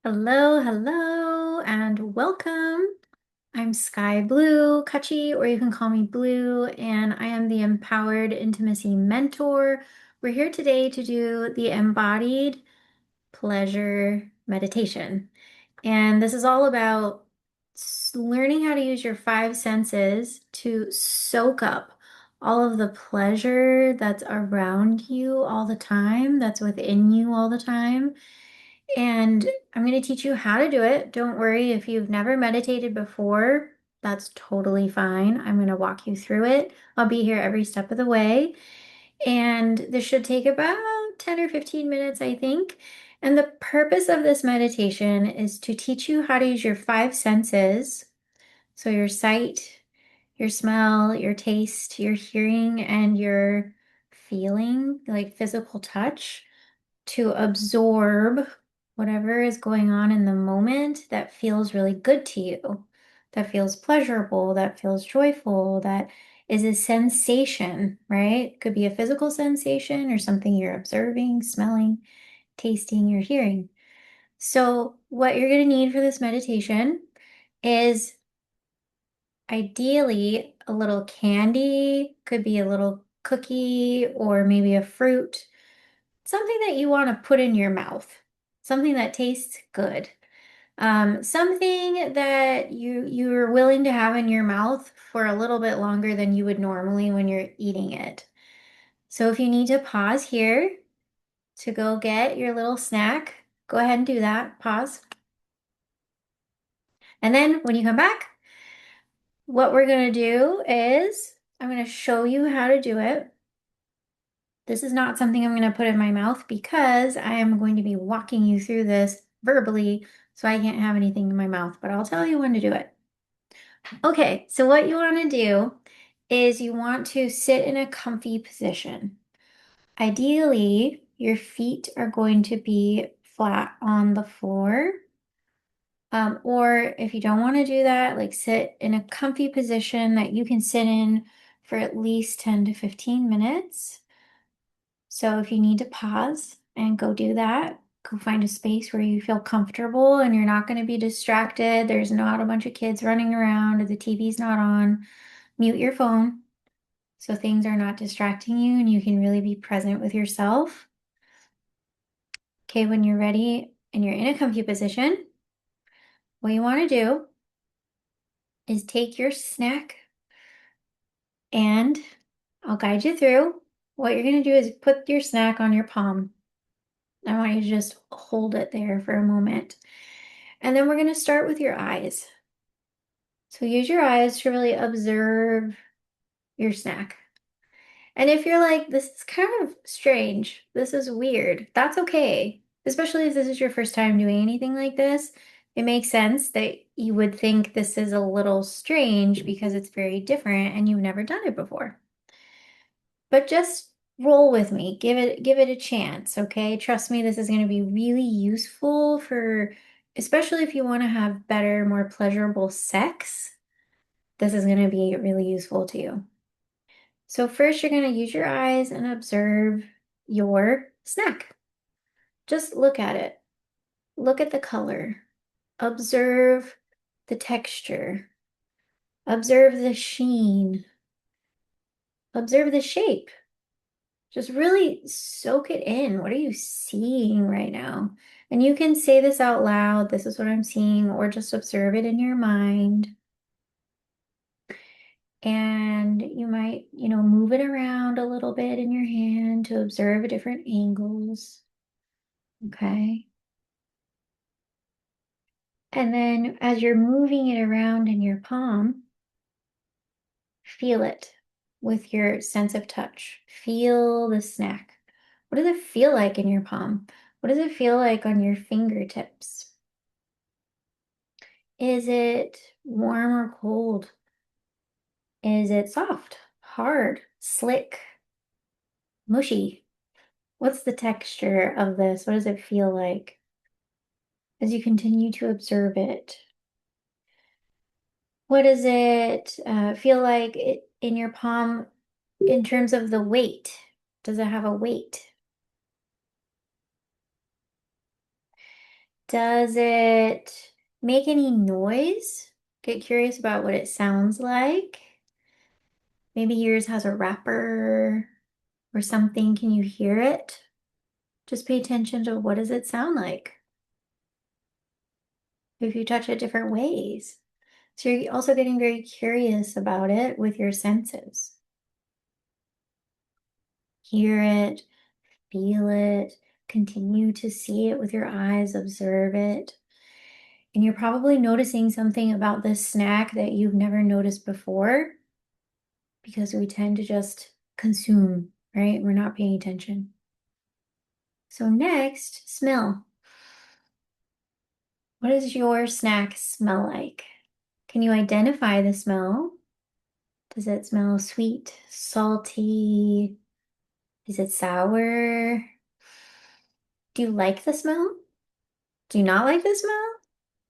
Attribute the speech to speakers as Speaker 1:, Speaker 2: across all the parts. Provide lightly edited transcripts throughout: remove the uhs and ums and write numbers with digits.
Speaker 1: Hello, hello, and welcome. I'm Sky Blue Kachi, or you can call me Blue, and I am the Empowered Intimacy Mentor. We're here today to do the Embodied Pleasure Meditation. And this is all about learning how to use your five senses to soak up all of the pleasure that's around you all the time, that's within you all the time. And I'm going to teach you how to do it. Don't worry if you've never meditated before, that's totally fine. I'm going to walk you through it. I'll be here every step of the way. And this should take about 10 or 15 minutes, I think. And the purpose of this meditation is to teach you how to use your five senses. So your sight, your smell, your taste, your hearing, and your feeling, like physical touch, to absorb whatever is going on in the moment that feels really good to you, that feels pleasurable, that feels joyful, that is a sensation, right? It could be a physical sensation or something you're observing, smelling, tasting, or hearing. So, what you're going to need for this meditation is ideally a little candy, could be a little cookie or maybe a fruit, something that you want to put in your mouth, something that tastes good, something that you're willing to have in your mouth for a little bit longer than you would normally when you're eating it. So if you need to pause here to go get your little snack, go ahead and do that. Pause. And then when you come back, what we're going to do is I'm going to show you how to do it. This is not something I'm going to put in my mouth because I am going to be walking you through this verbally, so I can't have anything in my mouth, but I'll tell you when to do it. Okay, so what you want to do is you want to sit in a comfy position. Ideally, your feet are going to be flat on the floor. Or if you don't want to do that, like sit in a comfy position that you can sit in for at least 10 to 15 minutes. So if you need to pause and go do that, go find a space where you feel comfortable and you're not going to be distracted. There's not a bunch of kids running around or the TV's not on. Mute your phone so things are not distracting you and you can really be present with yourself. Okay, when you're ready and you're in a comfy position, what you want to do is take your snack and I'll guide you through. What you're going to do is put your snack on your palm. I want you to just hold it there for a moment. And then we're going to start with your eyes. So use your eyes to really observe your snack. And if you're like, this is kind of strange, this is weird, that's okay. Especially if this is your first time doing anything like this, it makes sense that you would think this is a little strange because it's very different and you've never done it before. But just roll with me. Give it a chance, okay? Trust me, this is going to be really useful for especially if you want to have better, more pleasurable sex. This is going to be really useful to you. So first you're going to use your eyes and observe your snack. Just look at it. Look at the color. Observe the texture. Observe the sheen. Observe the shape. Just really soak it in. What are you seeing right now? And you can say this out loud, this is what I'm seeing, or just observe it in your mind. And you might, move it around a little bit in your hand to observe different angles. Okay. And then as you're moving it around in your palm, feel it with your sense of touch. Feel the snack. What does it feel like in your palm? What does it feel like on your fingertips? Is it warm or cold? Is it soft, hard, slick, mushy? What's the texture of this? What does it feel like as you continue to observe it? What does it feel like in your palm in terms of the weight? Does it have a weight? Does it make any noise? Get curious about what it sounds like. Maybe yours has a wrapper or something. Can you hear it? Just pay attention to what does it sound like if you touch it different ways. So you're also getting very curious about it with your senses. Hear it, feel it, continue to see it with your eyes, observe it. And you're probably noticing something about this snack that you've never noticed before because we tend to just consume, right? We're not paying attention. So next, smell. What does your snack smell like? Can you identify the smell? Does it smell sweet, salty? Is it sour? Do you like the smell? Do you not like the smell?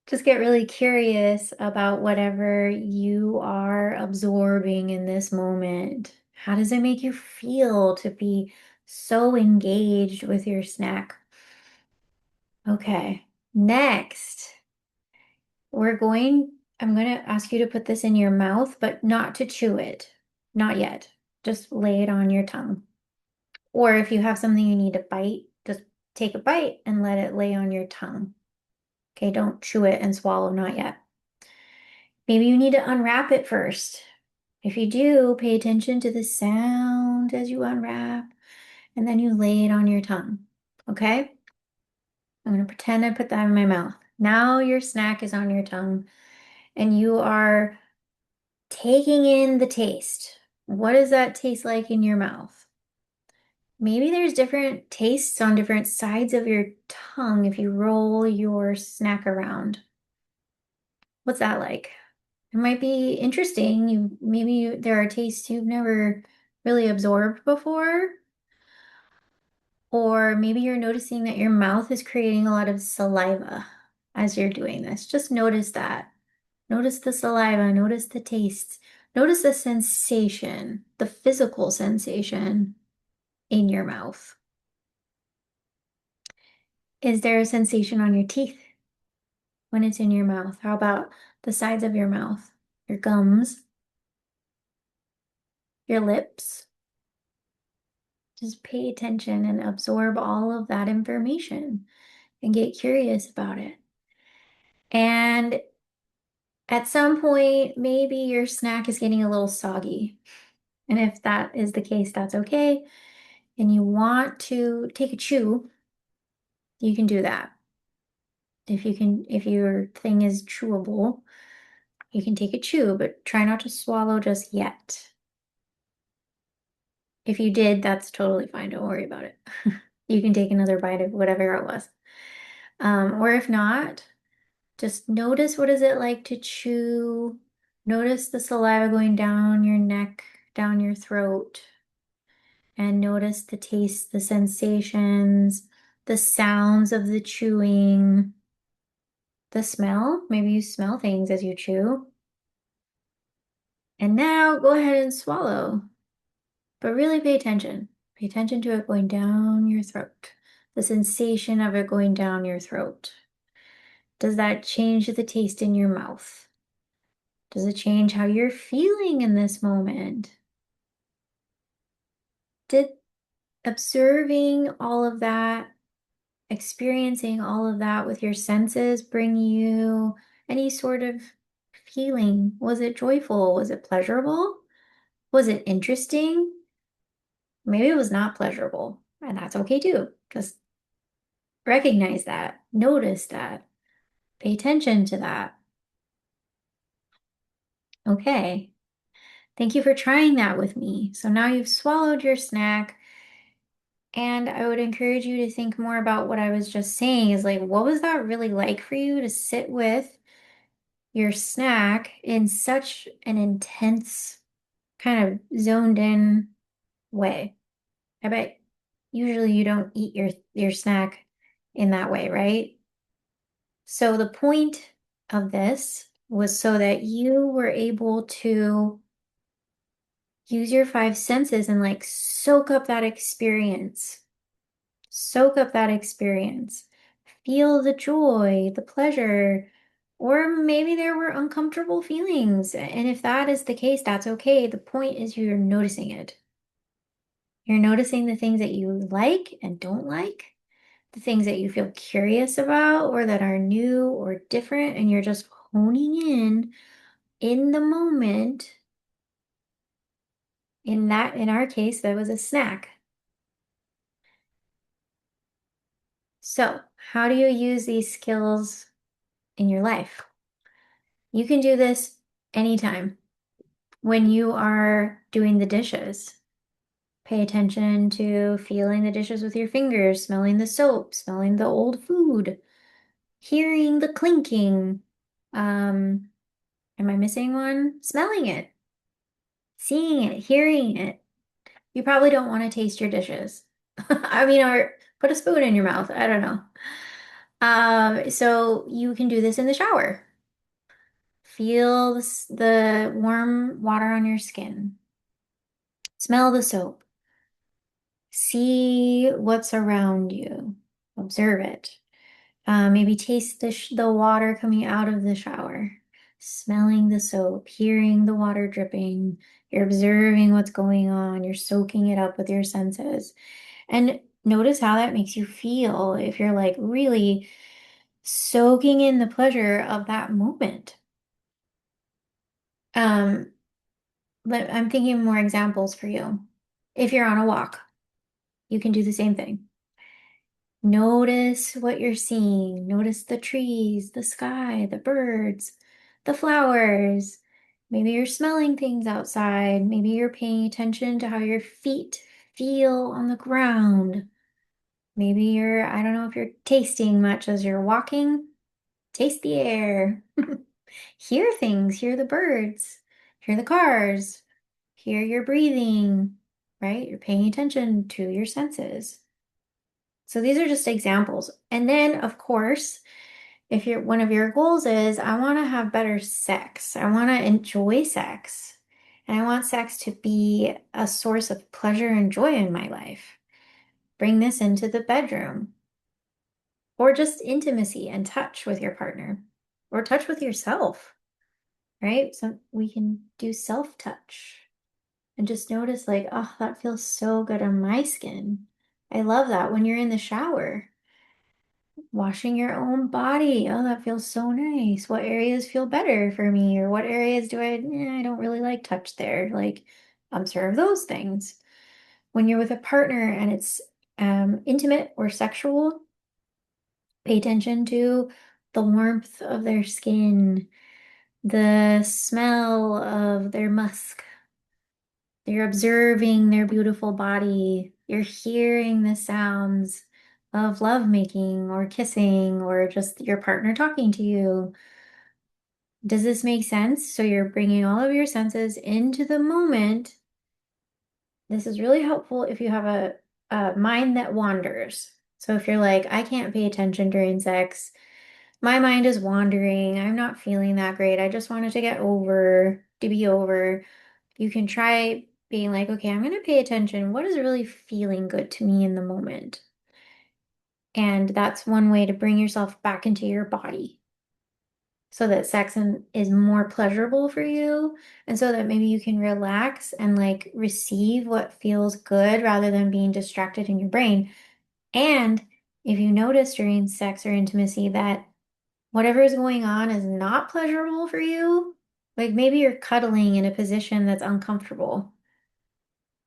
Speaker 1: Just get really curious about whatever you are absorbing in this moment. How does it make you feel to be so engaged with your snack? Okay, next, I'm going to ask you to put this in your mouth, but not to chew it. Not yet. Just lay it on your tongue. Or if you have something you need to bite, just take a bite and let it lay on your tongue. Okay, don't chew it and swallow, not yet. Maybe you need to unwrap it first. If you do, pay attention to the sound as you unwrap, and then you lay it on your tongue. Okay? I'm going to pretend I put that in my mouth. Now your snack is on your tongue, and you are taking in the taste. What does that taste like in your mouth? Maybe there's different tastes on different sides of your tongue if you roll your snack around. What's that like? It might be interesting. There are tastes you've never really absorbed before, or maybe you're noticing that your mouth is creating a lot of saliva as you're doing this. Just notice that. Notice the saliva, notice the tastes, notice the sensation, the physical sensation in your mouth. Is there a sensation on your teeth when it's in your mouth? How about the sides of your mouth, your gums, your lips? Just pay attention and absorb all of that information and get curious about it. And at some point, maybe your snack is getting a little soggy. And if that is the case, that's okay. And you want to take a chew, you can do that. If your thing is chewable, you can take a chew, but try not to swallow just yet. If you did, that's totally fine. Don't worry about it. You can take another bite of whatever it was. Or if not, just notice what is it like to chew. Notice the saliva going down your neck, down your throat, and notice the taste, the sensations, the sounds of the chewing, the smell. Maybe you smell things as you chew. And now go ahead and swallow, but really pay attention. Pay attention to it going down your throat, the sensation of it going down your throat. Does that change the taste in your mouth? Does it change how you're feeling in this moment? Did observing all of that, experiencing all of that with your senses bring you any sort of feeling? Was it joyful? Was it pleasurable? Was it interesting? Maybe it was not pleasurable, and that's okay too. Just recognize that, notice that, pay attention to that. Okay. Thank you for trying that with me. So now you've swallowed your snack, and I would encourage you to think more about what I was just saying is like, what was that really like for you to sit with your snack in such an intense, kind of zoned in way? I bet usually you don't eat your snack in that way, right? So the point of this was so that you were able to use your five senses and like soak up that experience. Soak up that experience. feel the joy, the pleasure, or maybe there were uncomfortable feelings. And if that is the case, that's okay. The point is you're noticing it. You're noticing the things that you like and don't like, the things that you feel curious about or that are new or different, and you're just honing in the moment. In our case, that was a snack. So, how do you use these skills in your life? You can do this anytime when you are doing the dishes. Pay attention to feeling the dishes with your fingers, smelling the soap, smelling the old food, hearing the clinking. Um, am I missing one? Smelling it, seeing it, hearing it. You probably don't want to taste your dishes. I mean, or put a spoon in your mouth. I don't know. So you can do this in the shower. Feel the warm water on your skin. Smell the soap. See what's around you. Observe it. Maybe taste the water coming out of the shower. Smelling the soap, hearing the water dripping. You're observing what's going on. You're soaking it up with your senses. And notice how that makes you feel if you're like really soaking in the pleasure of that moment. Um, I'm thinking more examples for you. If you're on a walk, you can do the same thing. Notice what you're seeing. Notice the trees, the sky, the birds, the flowers. Maybe you're smelling things outside. Maybe you're paying attention to how your feet feel on the ground. Maybe I don't know if you're tasting much as you're walking. Taste the air. Hear things, hear the birds, hear the cars, hear your breathing, right? You're paying attention to your senses. So these are just examples. And then, of course, if one of your goals is, I want to have better sex, I want to enjoy sex, and I want sex to be a source of pleasure and joy in my life, bring this into the bedroom, or just intimacy and touch with your partner, or touch with yourself, right? So we can do self-touch and just notice, like, oh, that feels so good on my skin. I love that when you're in the shower. Washing your own body. Oh, that feels so nice. What areas feel better for me? Or what areas I don't really like touch there. Like, observe those things. When you're with a partner and it's intimate or sexual, pay attention to the warmth of their skin, the smell of their musk. You're observing their beautiful body. You're hearing the sounds of lovemaking or kissing or just your partner talking to you. Does this make sense? So you're bringing all of your senses into the moment. This is really helpful if you have a mind that wanders. So if you're like, I can't pay attention during sex, my mind is wandering, I'm not feeling that great, I just wanted to be over. You can try being like, okay, I'm going to pay attention. What is really feeling good to me in the moment? And that's one way to bring yourself back into your body so that is more pleasurable for you. And so that maybe you can relax and like receive what feels good rather than being distracted in your brain. And if you notice during sex or intimacy that whatever is going on is not pleasurable for you, like maybe you're cuddling in a position that's uncomfortable.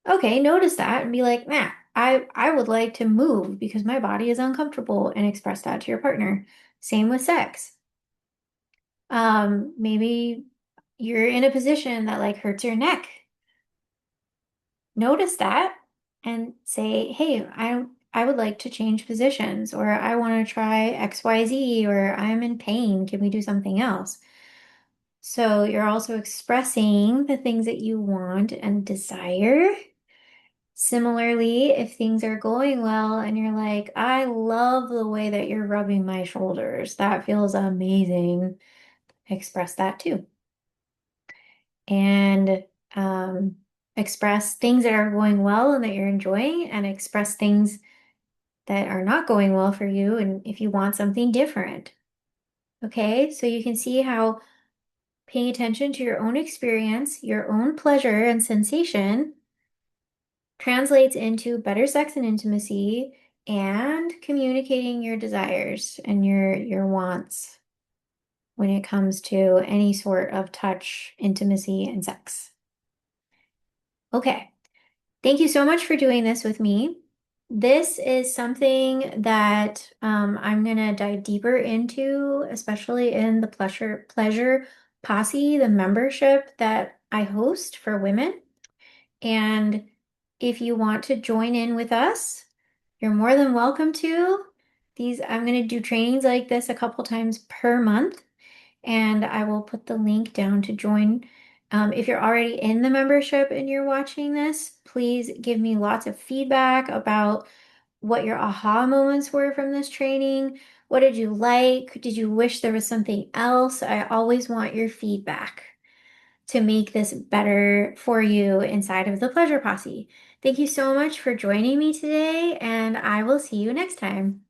Speaker 1: Okay, notice that and be like, man, I would like to move because my body is uncomfortable and express that to your partner. Same with sex. Maybe you're in a position that like hurts your neck. Notice that and say, hey, I would like to change positions or I want to try XYZ or I'm in pain. Can we do something else? So you're also expressing the things that you want and desire. Similarly, if things are going well and you're like, I love the way that you're rubbing my shoulders, that feels amazing, express that too. And express things that are going well and that you're enjoying, and express things that are not going well for you and if you want something different. Okay, so you can see how paying attention to your own experience, your own pleasure and sensation translates into better sex and intimacy and communicating your desires and your wants when it comes to any sort of touch, intimacy, and sex. Okay. Thank you so much for doing this with me. This is something that I'm gonna dive deeper into, especially in the pleasure posse, the membership that I host for women. And if you want to join in with us, you're more than welcome to. I'm gonna do trainings like this a couple times per month and I will put the link down to join. If you're already in the membership and you're watching this, please give me lots of feedback about what your aha moments were from this training. What did you like? Did you wish there was something else? I always want your feedback to make this better for you inside of the Pleasure Posse. Thank you so much for joining me today, and I will see you next time.